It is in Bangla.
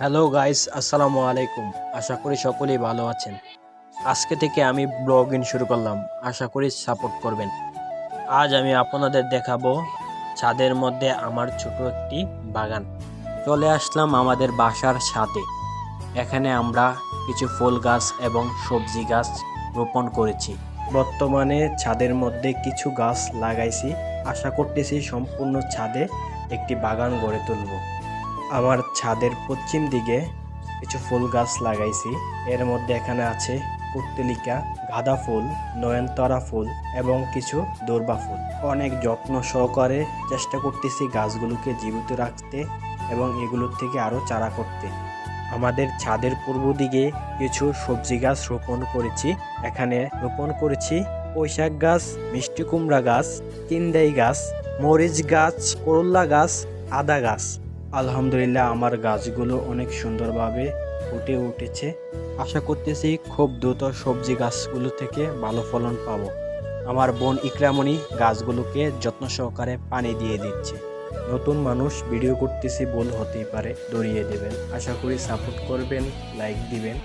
হ্যালো গাইস, আসসালামু আলাইকুম। আশা করি সকলেই ভালো আছেন। আজকে থেকে আমি ব্লগিং শুরু করলাম, আশা করি সাপোর্ট করবেন। আজ আমি আপনাদের দেখাবো ছাদের মধ্যে আমার ছোট একটি বাগান। চলে আসলাম আমাদের বাসার ছাদে। এখানে আমরা কিছু ফুল গাছ এবং সবজি গাছ রোপণ করেছি। বর্তমানে ছাদের মধ্যে কিছু গাছ লাগাইছি, আশা করতেছি সম্পূর্ণ ছাদে একটি বাগান গড়ে তুলব। আমার ছাদের পশ্চিম দিকে কিছু ফুল গাছ লাগাইছি। এর মধ্যে এখানে আছে কুর্তিলিকা, গাঁদা ফুল, নয়নতারা ফুল এবং কিছু দূর্বা ফুল। অনেক যত্ন সহকারে চেষ্টা করতেছি গাছগুলোকে জীবিত রাখতে এবং এগুলোর থেকে আরও চারা করতে। আমাদের ছাদের পূর্ব দিকে কিছু সবজি গাছ রোপণ করেছি। এখানে রোপণ করেছি পুঁইশাক গাছ, মিষ্টি কুমড়া গাছ, কিন্দাই গাছ, মরিচ গাছ, করল্লা গাছ, আদা গাছ। আলহামদুলিল্লাহ, আমার গাছগুলো অনেক সুন্দরভাবে ফুটে উঠেছে। আশা করতেছি খুব দ্রুত সবজি গাছগুলো থেকে ভালো ফলন পাবো। আমার বোন ইকরামণি গাছগুলোকে যত্ন সহকারে পানি দিয়ে দিচ্ছে। নতুন মানুষ, ভিডিও করতেছি, ভুল হতেই পারে, ধরিয়ে দেবেন। আশা করি সাপোর্ট করবেন, লাইক দিবেন।